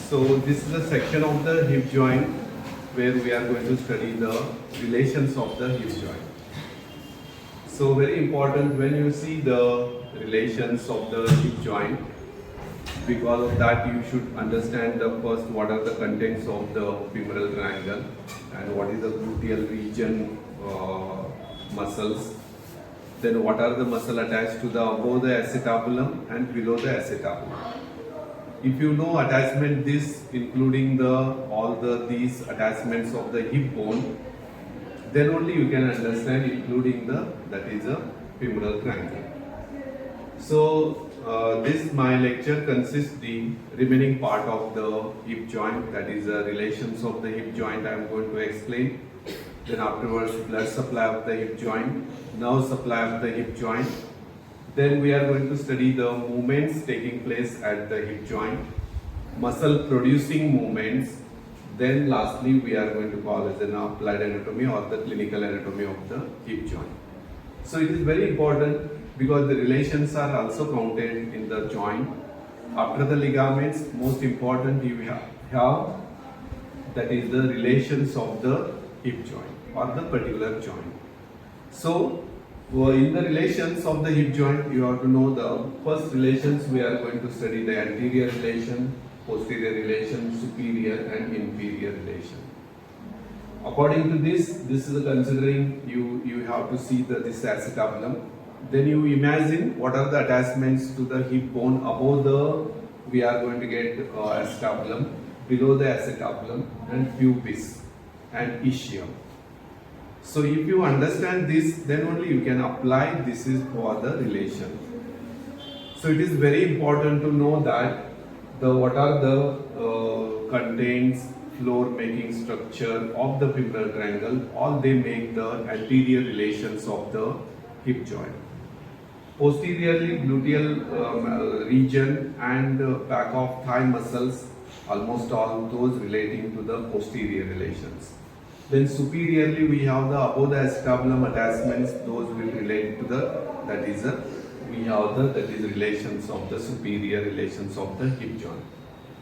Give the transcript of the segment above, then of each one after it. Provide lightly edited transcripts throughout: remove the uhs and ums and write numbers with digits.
So this is a section of the hip joint where we are going to study the relations of the hip joint. So very important when you see the relations of the hip joint, because of that you should understand the first what are the contents of the femoral triangle and what is the gluteal region muscles. Then what are the muscle attached to the above the acetabulum and below the acetabulum. If you know attachment this including these attachments of the hip bone, then only you can understand including that is a femoral triangle. So this my lecture consists the remaining part of the hip joint, that is the relations of the hip joint I am going to explain. Then afterwards blood supply of the hip joint, nerve supply of the hip joint. Then we are going to study the movements taking place at the hip joint, muscle producing movements. Then lastly we are going to call as an applied anatomy or the clinical anatomy of the hip joint. So it is very important because the relations are also counted in the joint. After the ligaments, most important you have that is the relations of the hip joint or the particular joint. So in the relations of the hip joint, you have to know the first relations we are going to study the anterior relation, posterior relation, superior and inferior relation. According to this is considering you have to see this acetabulum. Then you imagine what are the attachments to the hip bone. Above we are going to get acetabulum, below the acetabulum and pubis and ischium. So if you understand this, then only you can apply this is for the relation. So it is very important to know that what are the contents, floor making structure of the femoral triangle, all they make the anterior relations of the hip joint. Posteriorly gluteal region and back of thigh muscles, almost all those relating to the posterior relations. Then superiorly we have the above the acetabulum attachments, those will relate to relations of the superior relations of the hip joint.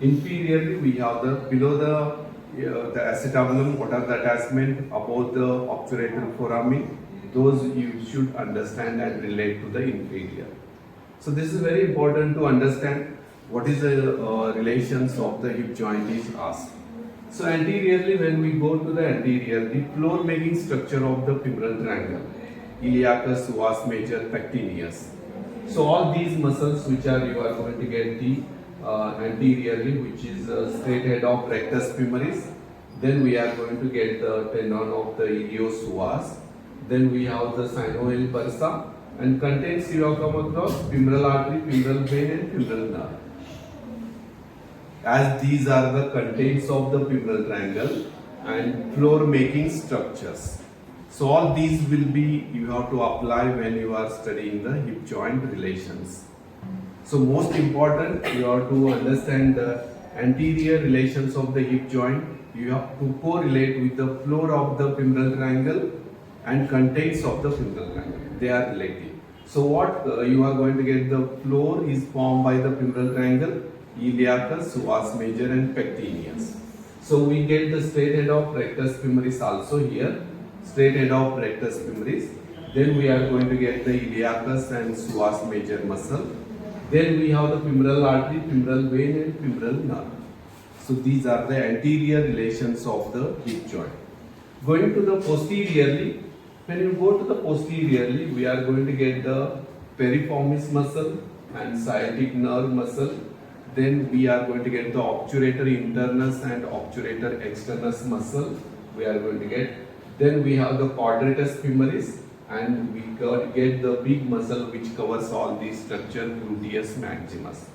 Inferiorly we have the below the acetabulum, what are the attachment above the obturator foramen, those you should understand and relate to the inferior. So this is very important to understand what is the relations of the hip joint is asked. So anteriorly, when we go to the anterior, the floor making structure of the femoral triangle, iliacus, vas major, pectineus. So all these muscles which are you are going to get the anteriorly, which is straight head of rectus femoris. Then we are going to get the tendon of the ilios vas. Then we have the synovial bursa and contents you have come across femoral artery, femoral vein and femoral nerve. As these are the contents of the femoral triangle and floor making structures. So all these will be you have to apply when you are studying the hip joint relations. So most important you have to understand the anterior relations of the hip joint. You have to correlate with the floor of the femoral triangle and contents of the femoral triangle. They are related. So what you are going to get, the floor is formed by the femoral triangle, iliacus, vas major and pectineus. So we get the straight head of rectus femoris also here, straight head of rectus femoris. Then we are going to get the iliacus and vas major muscle. Then we have the femoral artery, femoral vein and femoral nerve. So these are the anterior relations of the hip joint. Going to the posteriorly, when you go to the posteriorly, we are going to get the piriformis muscle and sciatic nerve muscle. Then we are going to get the obturator internus and obturator externus muscle. We are going to get. Then we have the quadratus femoris and we get the big muscle which covers all these structure, gluteus maximus.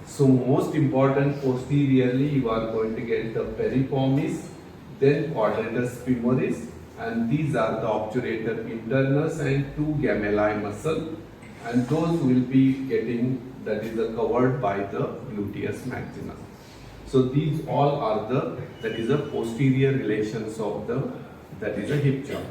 So most important posteriorly you are going to get the piriformis, then quadratus femoris, and these are the obturator internus and two gemelli muscle, and those will be getting that is covered by the gluteus maximus. So these all are the posterior relations of the hip joint.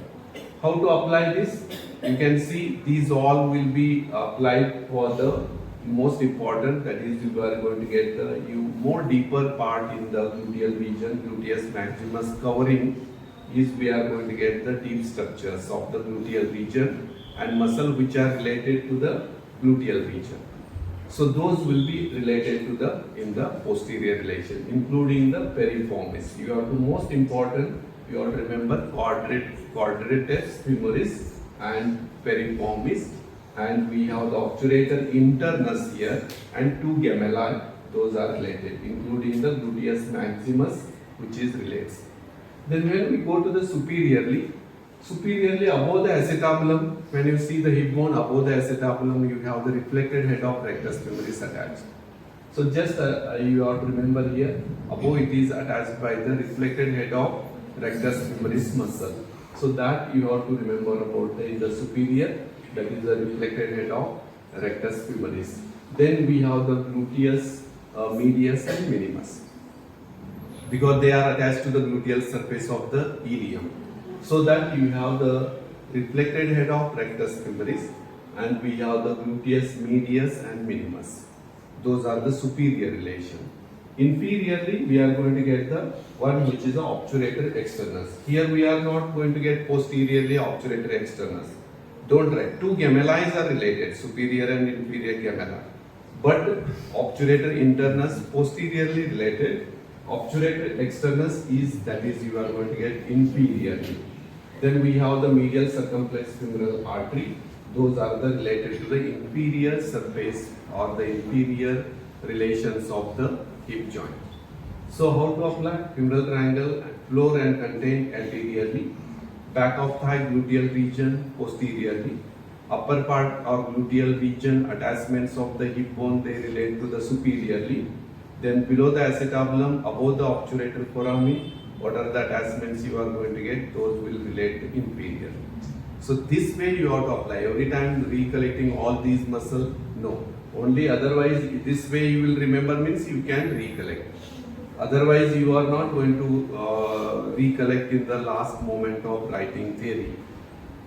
How to apply this? You can see these all will be applied for the most important, that is you are going to get the more deeper part in the gluteal region, gluteus maximus covering is we are going to get the deep structures of the gluteal region and muscle which are related to the gluteal region. So those will be related to the in the posterior relation, including the piriformis. You have to most important, you have to remember quadratus femoris and piriformis, and we have the obturator internus here and two gemelli, those are related, including the gluteus maximus which is relates. Then when we go to the superiorly above the acetabulum, when you see the hip bone above the acetabulum, you have the reflected head of rectus femoris attached. So just you have to remember here, above it is attached by the reflected head of rectus femoris muscle. So that you have to remember about in the superior, that is the reflected head of rectus femoris. Then we have the gluteus medius and minimus, because they are attached to the gluteal surface of the ilium. So that you have the reflected head of rectus femoris and we have the gluteus medius and minimus. Those are the superior relation. Inferiorly, we are going to get the one which is the obturator externus. Here we are not going to get posteriorly obturator externus. Don't write. Two gemelli are related, superior and inferior gemella. But obturator internus posteriorly related. Obturator externus is, that is you are going to get inferiorly. Then we have the medial circumflex femoral artery. Those are the related to the inferior surface or the inferior relations of the hip joint. So how to apply? Femoral triangle, floor and contain anteriorly, back of thigh gluteal region posteriorly, upper part or gluteal region attachments of the hip bone, they relate to the superiorly. Then below the acetabulum, above the obturator foramen, what are the attachments you are going to get? Those will relate to inferior. So this way you have to apply. Every time recollecting all these muscles, no. Only otherwise, this way you will remember means you can recollect. Otherwise you are not going to recollect in the last moment of writing theory.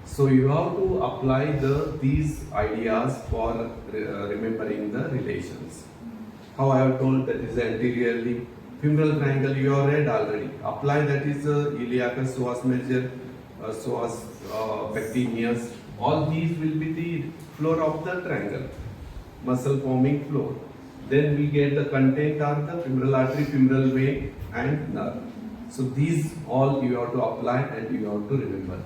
So you have to apply these ideas for remembering the relations. How I have told, that is anteriorly. Femoral triangle you have read already. Apply, that is iliacus, psoas major, psoas pectineus. All these will be the floor of the triangle, muscle forming floor. Then we get the content are the femoral artery, femoral vein and nerve. So these all you have to apply and you have to remember.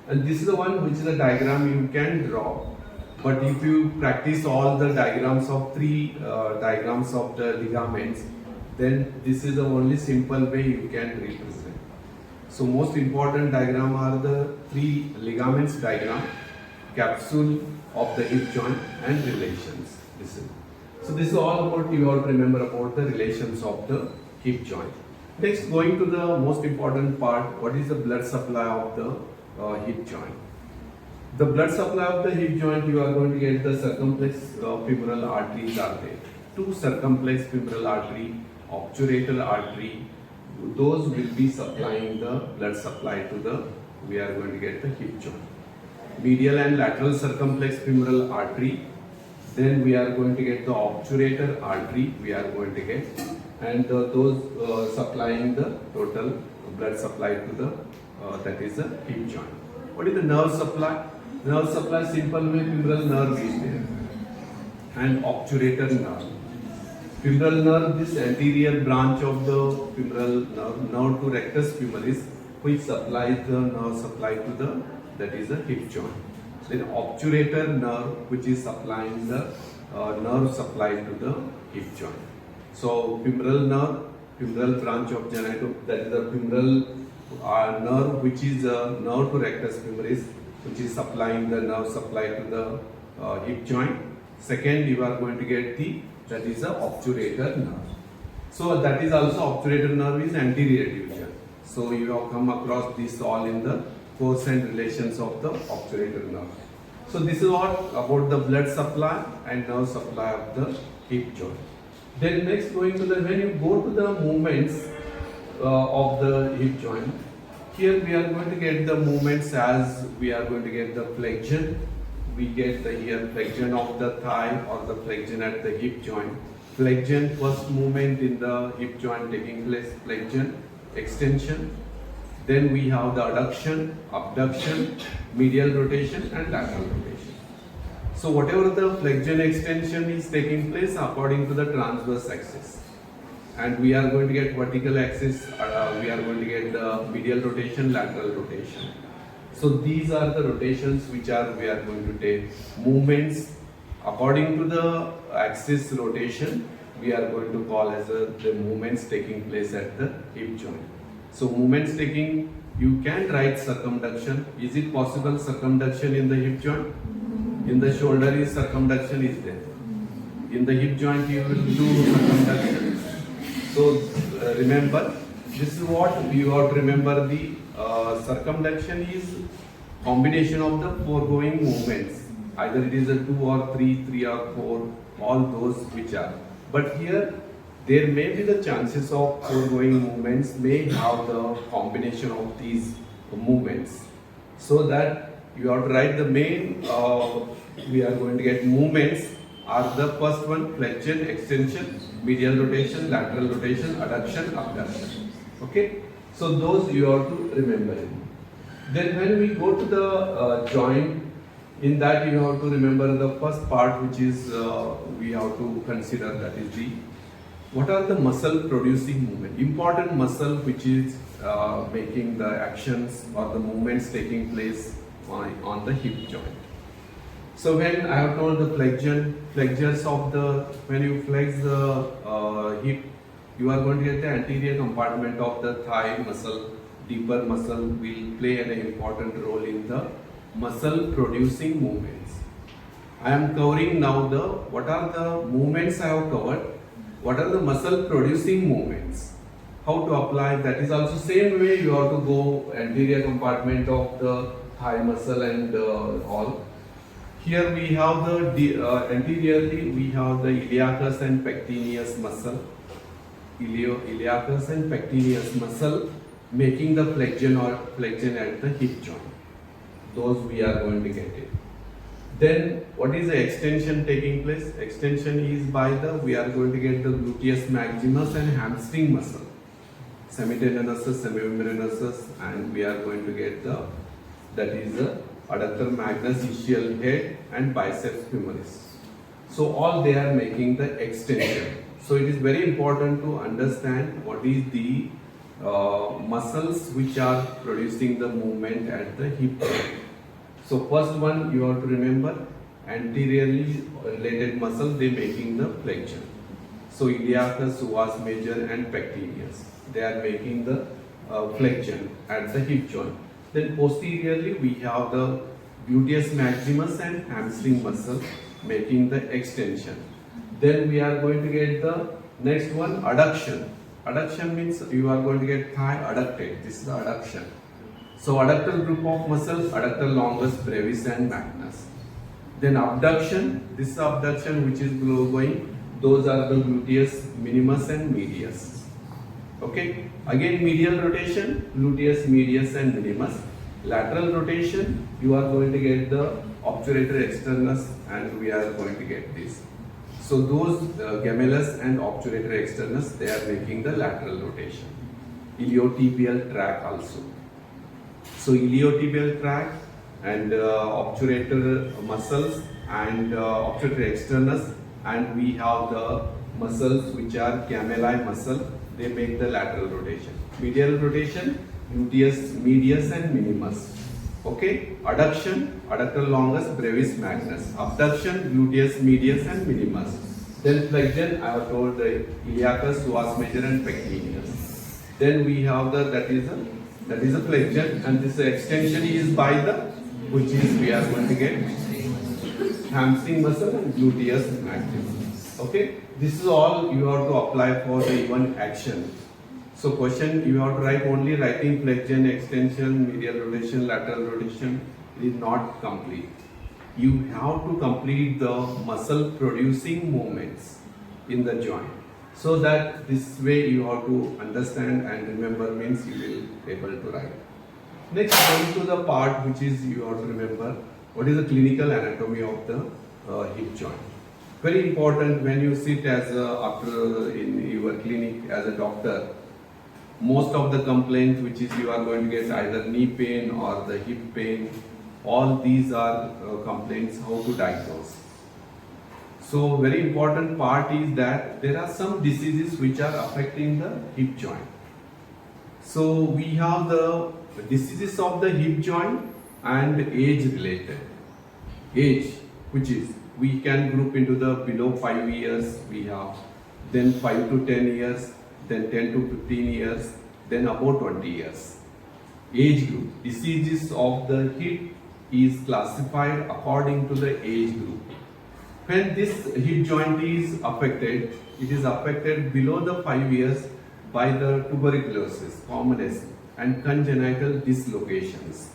And this is the one which is a diagram you can draw. But if you practice all the diagrams of three diagrams of the ligaments, then this is the only simple way you can represent. So most important diagram are the three ligaments diagram, capsule of the hip joint and relations. So this is all about, you have to remember about the relations of the hip joint. Next, going to the most important part, what is the blood supply of the hip joint? The blood supply of the hip joint, you are going to get the circumflex femoral arteries are there. Two circumflex femoral artery, obturator artery, those will be supplying the blood supply to the, we are going to get the hip joint. Medial and lateral circumflex femoral artery, then we are going to get the obturator artery, we are going to get, and those supplying the total blood supply to the, that is the hip joint. What is the nerve supply? Nerve supply, simple way, femoral nerve is there and obturator nerve. Femoral nerve, this anterior branch of the femoral nerve to rectus femoris, which supplies the nerve supply to the, that is the hip joint. Then obturator nerve, which is supplying the nerve supply to the hip joint. So femoral nerve, femoral branch of genito, that is the femoral nerve, which is a nerve to rectus femoris, which is supplying the nerve supply to the hip joint. Second, you are going to get the, that is the obturator nerve. So that is also obturator nerve is anterior division. So you have come across this all in the course and relations of the obturator nerve. So this is what about the blood supply and nerve supply of the hip joint. Then next, going to the, when you go to the movements of the hip joint, here we are going to get the movements as we are going to get the flexion, we get the here flexion of the thigh or the flexion at the hip joint. Flexion, first movement in the hip joint taking place, flexion, extension. Then we have the adduction, abduction, medial rotation and lateral rotation. So whatever the flexion extension is taking place according to the transverse axis. And we are going to get vertical axis, we are going to get the medial rotation, lateral rotation. So these are the rotations which we are going to take. Movements according to the axis rotation, we are going to call as the movements taking place at the hip joint. So movements taking, you can write circumduction. Is it possible circumduction in the hip joint? In the shoulder is circumduction is there. In the hip joint you will do circumduction. So remember, this is what you have to remember. The circumduction is combination of the foregoing movements. Either it is a 2 or 3, 3 or 4, all those which are. But here there may be the chances of foregoing movements may have the combination of these movements. So that you have to write the main, we are going to get movements are the first one, flexion, extension, medial rotation, lateral rotation, adduction, abduction. Okay, so those you have to remember. Then when we go to the joint, in that you have to remember the first part, which is we have to consider, that is the what are the muscle producing movement, important muscle which is making the actions or the movements taking place on the hip joint. So when I have told the flexures of the, when you flex the hip, you are going to get the anterior compartment of the thigh muscle, deeper muscle will play an important role in the muscle producing movements. I am covering now the, what are the movements I have covered, what are the muscle producing movements, how to apply, that is also same way you have to go anterior compartment of the thigh muscle and all. Here we have the anteriorly we have the iliacus and pectineus muscle, iliacus and pectineus muscle making the flexion or flexion at the hip joint. Those we are going to get it. Then what is the extension taking place? Extension is by the, we are going to get the gluteus maximus and hamstring muscle, semitendinosus, semimembranosus, and we are going to get the, that is the adductor magnus, ischial head and biceps femoris. So all they are making the extension. So it is very important to understand what is the muscles which are producing the movement at the hip joint. So first one you have to remember, anteriorly related muscle, they making the flexion. So iliacus, psoas major and pectineus, they are making the flexion at the hip joint. Then posteriorly we have the gluteus maximus and hamstring muscle making the extension. Then we are going to get the next one, adduction. Adduction means you are going to get thigh adducted. This is the adduction. So adductor group of muscles, adductor longus, brevis and magnus. Then abduction, this is abduction which is going, those are the gluteus minimus and medius. Okay, again medial rotation, gluteus medius and minimus. Lateral rotation, you are going to get the obturator externus and we are going to get this. So those gemellus and obturator externus, they are making the lateral rotation. Iliotibial tract also. So iliotibial tract and obturator muscles and obturator externus, and we have the muscles which are camelli muscle, they make the lateral rotation. Medial rotation, gluteus medius and minimus. Okay, adduction, adductor longus, brevis magnus. Abduction, gluteus medius and minimus. Then flexion, I have told the iliacus, psoas major and pectineus. Then we have the, that is a flexion, and this extension is by the, which is we are going to get hamstring muscle and gluteus maximus. Okay, this is all you have to apply for the even action. So question, you have to write only writing flexion, extension, medial rotation, lateral rotation is not complete. You have to complete the muscle producing movements in the joint. So that this way you have to understand and remember, means you will be able to write. Next, going to the part which is you have to remember What is the clinical anatomy of the hip joint? Very important when you sit as after in your clinic as a doctor. Most of the complaints which is you are going to get either knee pain or the hip pain, all these are complaints how to diagnose. So very important part is that there are some diseases which are affecting the hip joint. So we have the diseases of the hip joint and age related. Age, which is we can group into the below 5 years we have, then 5 to 10 years, then 10 to 15 years, then above 20 years. Age group, diseases of the hip is classified according to the age group. When this hip joint is affected, it is affected below the 5 years by the tuberculosis, commonest, and congenital dislocations.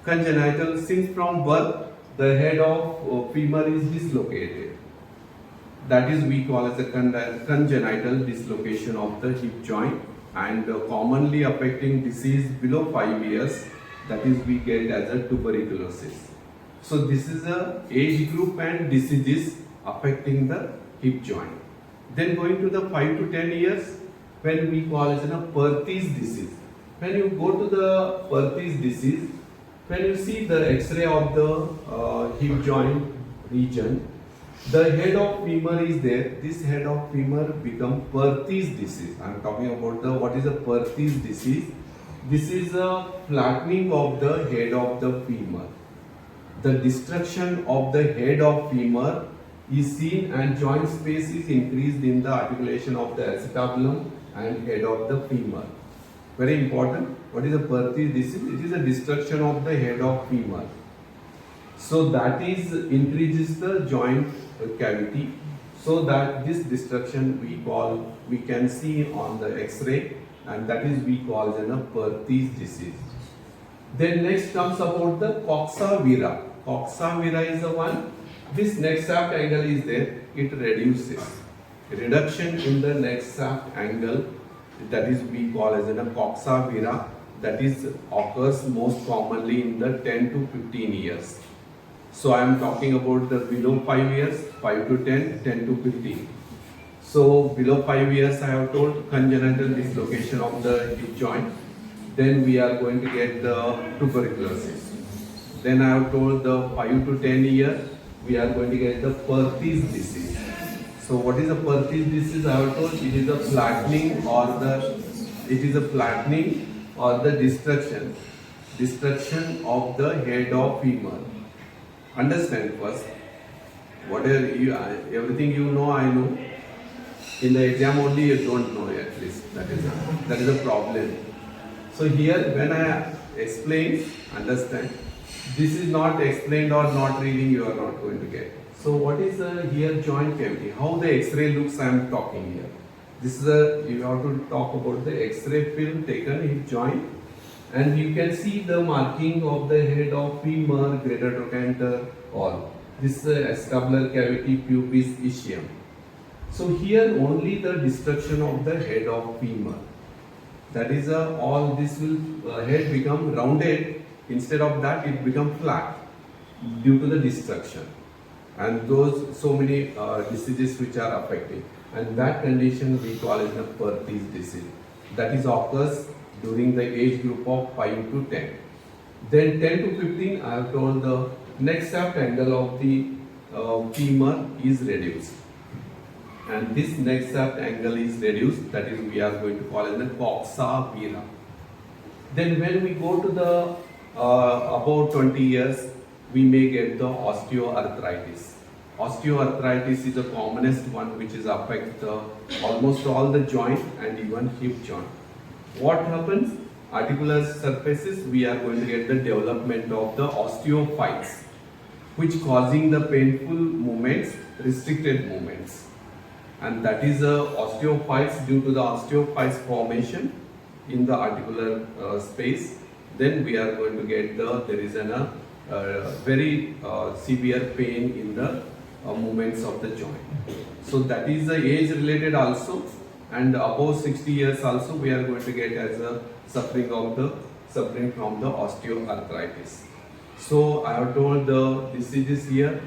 Congenital, since from birth, the head of femur is dislocated. That is we call as a congenital dislocation of the hip joint, and commonly affecting disease below 5 years, that is we get as a tuberculosis. So this is a age group and diseases affecting the hip joint. Then going to the 5 to 10 years, when we call as a Perthes disease. When you go to the Perthes disease, when you see the X-ray of the hip joint region, the head of femur is there. This head of femur become Perthes disease. I am talking about the what is a Perthes disease. This is a flattening of the head of the femur. The destruction of the head of femur is seen and joint space is increased in the articulation of the acetabulum and head of the femur. Very important. What is a Perthes disease? It is a destruction of the head of femur. So that is increases the joint cavity. So that this destruction we can see on the X-ray, and that is we call as a Perthes disease. Then next comes about the coxa vira. Coxa vira is the one. This neck shaft angle is there. It reduces. Reduction in the neck shaft angle, that is we call as a coxa vira, that is occurs most commonly in the 10 to 15 years. So I am talking about the below 5 years, 5 to 10, 10 to 15. So below 5 years I have told congenital dislocation of the hip joint. Then we are going to get the tuberculosis. Then I have told the 5 to 10 years we are going to get the Perthes disease. So what is a Perthes disease? I have told it is a flattening or the destruction of the head of femur. Understand first. Whatever everything you know, I know. In the exam only you don't know at least. That is a problem. So here when I explain, understand. This is not explained or not reading, you are not going to get. So what is here joint cavity? How the X-ray looks I am talking here. This is you have to talk about the X-ray film taken in joint, and you can see the marking of the head of femur, greater trochanter, all. This acetabular cavity, pubis, ischium. So here only the destruction of the head of femur. That is all this will head become rounded. Instead of that, it become flat due to the destruction, and those so many diseases which are affecting, and that condition we call it a Perthes disease. That is occurs during the age group of 5 to 10. Then 10 to 15, I have told the neck shaft angle of the femur is reduced, and this neck shaft angle is reduced. That is we are going to call it the coxa vira. Then when we go to the about 20 years, we may get the osteoarthritis. Osteoarthritis is the commonest one which is affect almost all the joint and even hip joint. What happens? Articular surfaces, we are going to get the development of the osteophytes, which causing the painful movements, restricted movements. And that is osteophytes due to the osteophytes formation in the articular space. Then we are going to get there is a very severe pain in the movements of the joint. So that is the age related also, and above 60 years also we are going to get as a suffering from the osteoarthritis. So I have told the diseases here: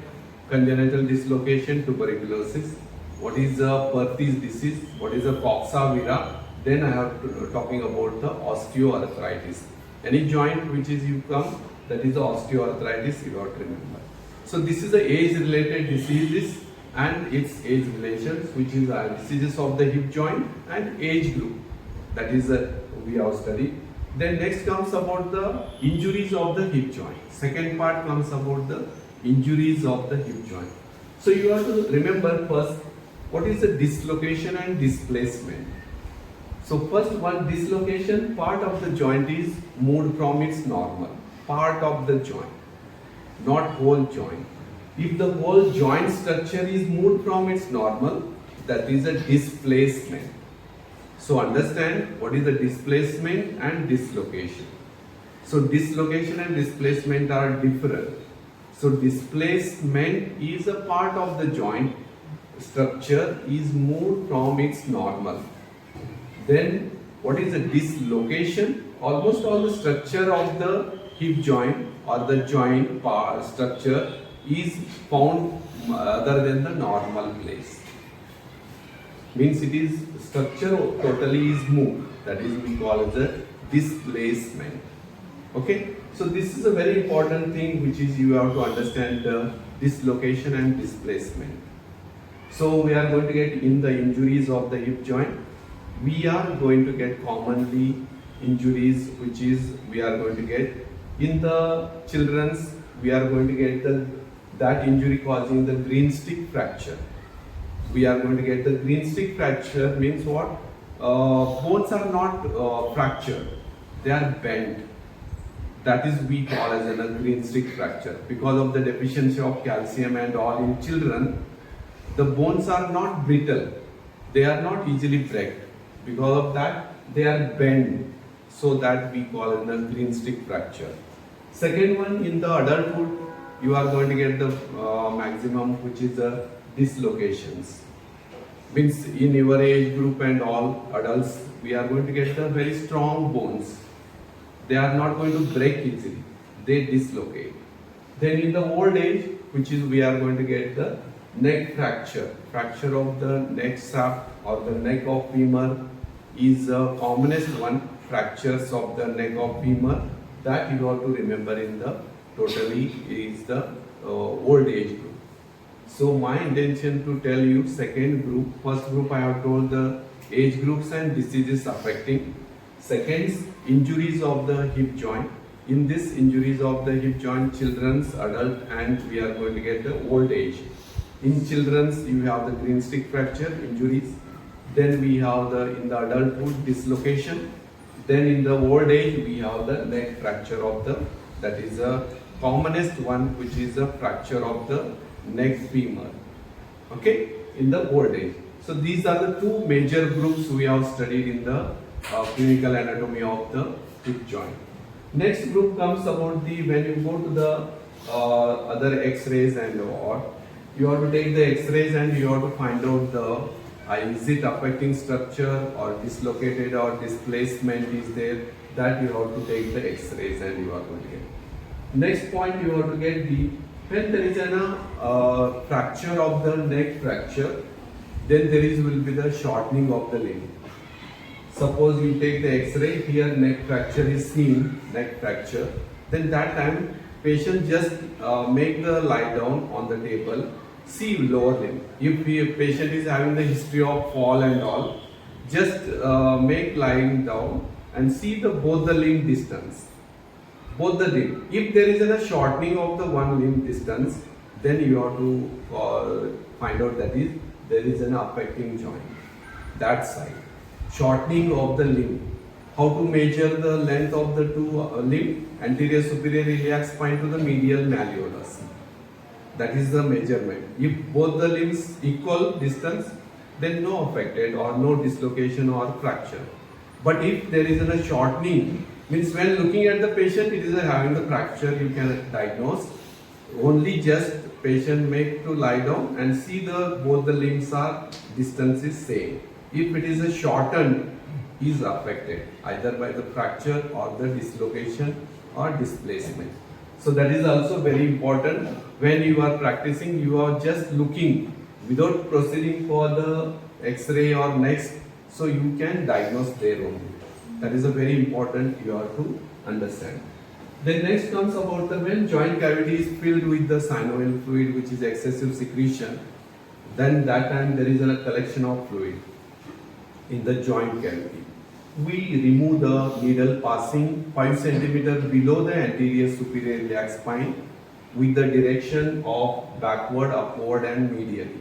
congenital dislocation, tuberculosis. What is the Perthes disease? What is the coxa? Then I have talking about the osteoarthritis. Any joint which is you come, that is the osteoarthritis, you have to remember. So this is the age-related diseases and its age relations, which is diseases of the hip joint and age group. That is we have studied. Then next comes about the injuries of the hip joint. Second part comes about the injuries of the hip joint. So you have to remember first what is the dislocation and displacement. So first one, dislocation, part of the joint is moved from its normal. Part of the joint, not whole joint. If the whole joint structure is moved from its normal, that is a displacement. So understand what is the displacement and dislocation. So dislocation and displacement are different. So displacement is a part of the joint structure is moved from its normal. Then what is the dislocation? Almost all the structure of the hip joint or the joint part structure is found other than the normal place. Means it is structure totally is moved. That is we call it the displacement. Okay. So this is a very important thing which is you have to understand the dislocation and displacement. So we are going to get in the injuries of the hip joint. We are going to get commonly injuries which is we are going to get in the children's. We are going to get that injury causing the green stick fracture. We are going to get the green stick fracture means what? Bones are not fractured, they are bent. That is we call as a green stick fracture. Because of the deficiency of calcium and all in children, the bones are not brittle, they are not easily break. Because of that, they are bent. So that we call it a green stick fracture. Second one, in the adulthood, you are going to get the maximum, which is the dislocations. Means in your age group and all adults, we are going to get the very strong bones. They are not going to break easily. They dislocate. Then in the old age, which is we are going to get the neck fracture. Fracture of the neck shaft or the neck of femur is the commonest one. Fractures of the neck of femur, that you have to remember in the totally is the old age group. So my intention to tell you second group. First group I have told the age groups and diseases affecting. Second, injuries of the hip joint. In this injuries of the hip joint, children's, adult, and we are going to get the old age. In children's you have the green stick fracture injuries. Then we have the in the adulthood dislocation. Then in the old age we have the neck fracture of the, that is the commonest one, which is the fracture of the neck femur. Okay, in the old age. So these are the two major groups we have studied in the clinical anatomy of the hip joint. Next group comes about the, when you go to the other X-rays and all, you have to take the X-rays and you have to find out the is it affecting structure or dislocated or displacement is there, that you have to take the X-rays and you are going to get. Next point, you have to get the, when there is a fracture of the neck fracture, then there is will be the shortening of the limb. Suppose you take the X-ray, here neck fracture is seen, neck fracture, then that time patient just make the lie down on the table, see lower limb. If a patient is having the history of fall and all, just make lying down and see the both the limb distance, both the limb. If there is a shortening of the one limb distance, then you have to find out that is there is an affecting joint, that side. Shortening of the limb. How to measure the length of the two limb? Anterior superior iliac spine to the medial malleolus. That is the measurement. If both the limbs equal distance, then no affected or no dislocation or fracture. But if there is a shortening, means when looking at the patient, it is having the fracture, you can diagnose. Only just patient make to lie down and see the both the limbs are distance is same. If it is a shortened, is affected either by the fracture or the dislocation or displacement. So that is also very important. When you are practicing, you are just looking without proceeding for the X-ray or next, so you can diagnose there only. That is a very important you have to understand. Then next comes about the when joint cavity is filled with the synovial fluid, which is excessive secretion, then that time there is a collection of fluid in the joint cavity. We remove the needle passing 5 cm below the anterior superior iliac spine with the direction of backward, upward and medially.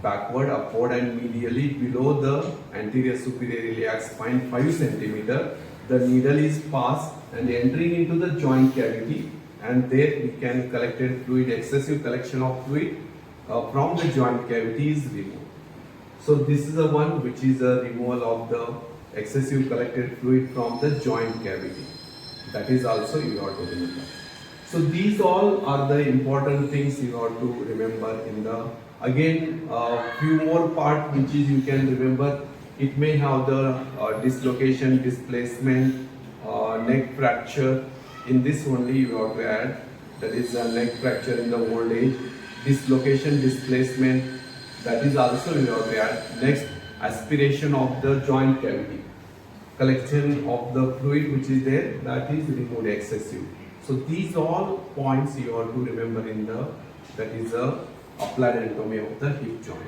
Backward, upward and medially below the anterior superior iliac spine 5 cm. The needle is passed and entering into the joint cavity, and there we can collected fluid, excessive collection of fluid from the joint cavity is removed. So this is the one which is a removal of the excessive collected fluid from the joint cavity. That is also you have to remember. So these all are the important things you have to remember in the, again, few more part which is you can remember. It may have the dislocation, displacement, neck fracture. In this only you have to add, that is a neck fracture in the old age, dislocation, displacement, that is also you have to add. Next, aspiration of the joint cavity, collection of the fluid which is there, that is removed excessive. So these all points you have to remember in the, that is a applied anatomy of the hip joint.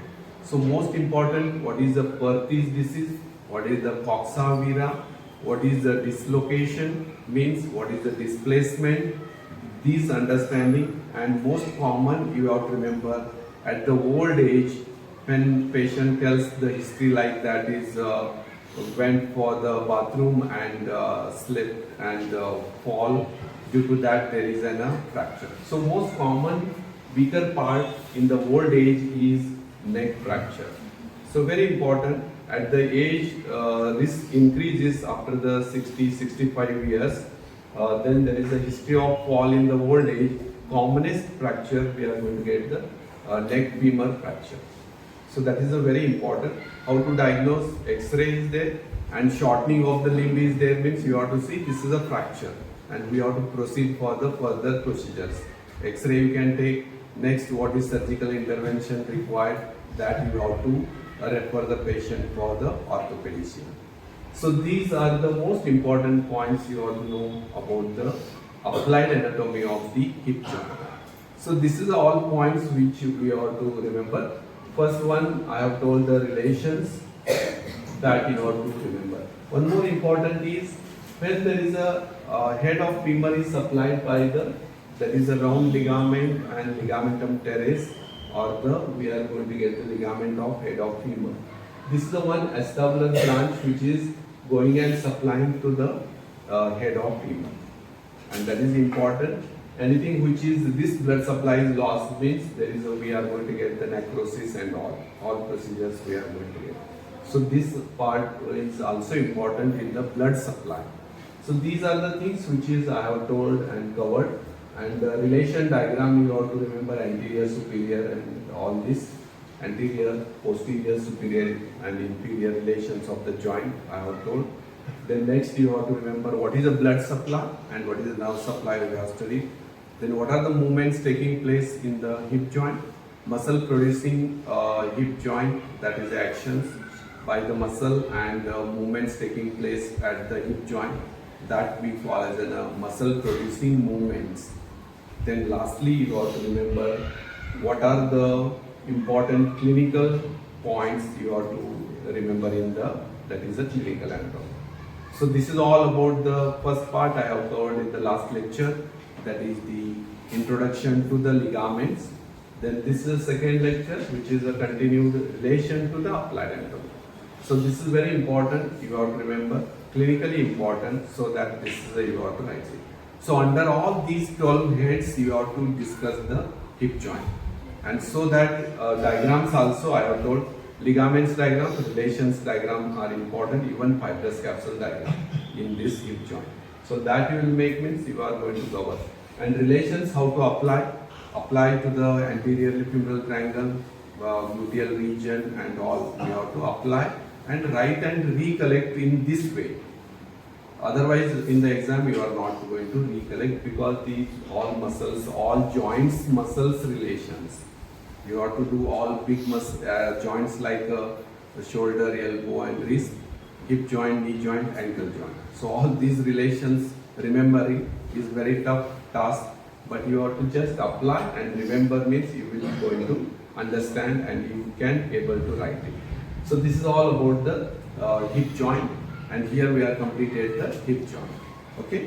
So most important, what is the Perthes disease, what is the coxa vira, what is the dislocation, means what is the displacement, these understanding, and most common you have to remember at the old age when patient tells the history like that is went for the bathroom and slipped and fall, due to that there is a fracture. So most common weaker part in the old age is neck fracture. So very important, at the age risk increases after the 60-65 years. Then there is a history of fall in the old age. Commonest fracture we are going to get the neck femur fracture. So that is a very important. How to diagnose? X-ray is there and shortening of the limb is there, means you have to see this is a fracture and we have to proceed for the further procedures. X-ray you can take. Next, what is surgical intervention required, that you have to refer the patient for the orthopedician. So these are the most important points you have to know about the applied anatomy of the hip joint. So this is all points which we have to remember. First one, I have told the relations that you have to remember. One more important is when there is a head of femur is supplied by the, that is a round ligament and ligamentum teres, or the, we are going to get the ligament of head of femur. This is the one acetabular branch which is going and supplying to the head of femur, and that is important. Anything which is this blood supply is lost means there is a, we are going to get the necrosis and all procedures we are going to get. So this part is also important in the blood supply. So these are the things which is I have told and covered. And the relation diagram you have to remember, anterior, superior and all this, anterior, posterior, superior and inferior relations of the joint I have told. Then next you have to remember what is the blood supply and what is the nerve supply we have studied. Then what are the movements taking place in the hip joint, muscle producing hip joint, that is actions by the muscle, and movements taking place at the hip joint, that we call as a muscle producing movements. Then lastly you have to remember what are the important clinical points you have to remember in the, that is the clinical anatomy. So this is all about the first part I have covered in the last lecture, that is the introduction to the ligaments. Then this is the second lecture which is a continued relation to the applied anatomy. So this is very important, you have to remember, clinically important, so that this is a, you have to write it. So under all these 12 heads you have to discuss the hip joint, and so that diagrams also I have told, ligaments diagram, relations diagram are important, even fibrous capsule diagram in this hip joint. So that you will make, means you are going to cover. And relations, how to apply to the anterior femoral triangle, gluteal region and all, you have to apply and write and recollect in this way. Otherwise, in the exam, you are not going to recollect, because these all muscles, all joints, muscles relations. You have to do all big joints like shoulder, elbow, and wrist, hip joint, knee joint, ankle joint. So all these relations remembering is very tough task, but you have to just apply and remember, means you will be going to understand and you can able to write it. So this is all about the hip joint, and here we are completed the hip joint. Okay.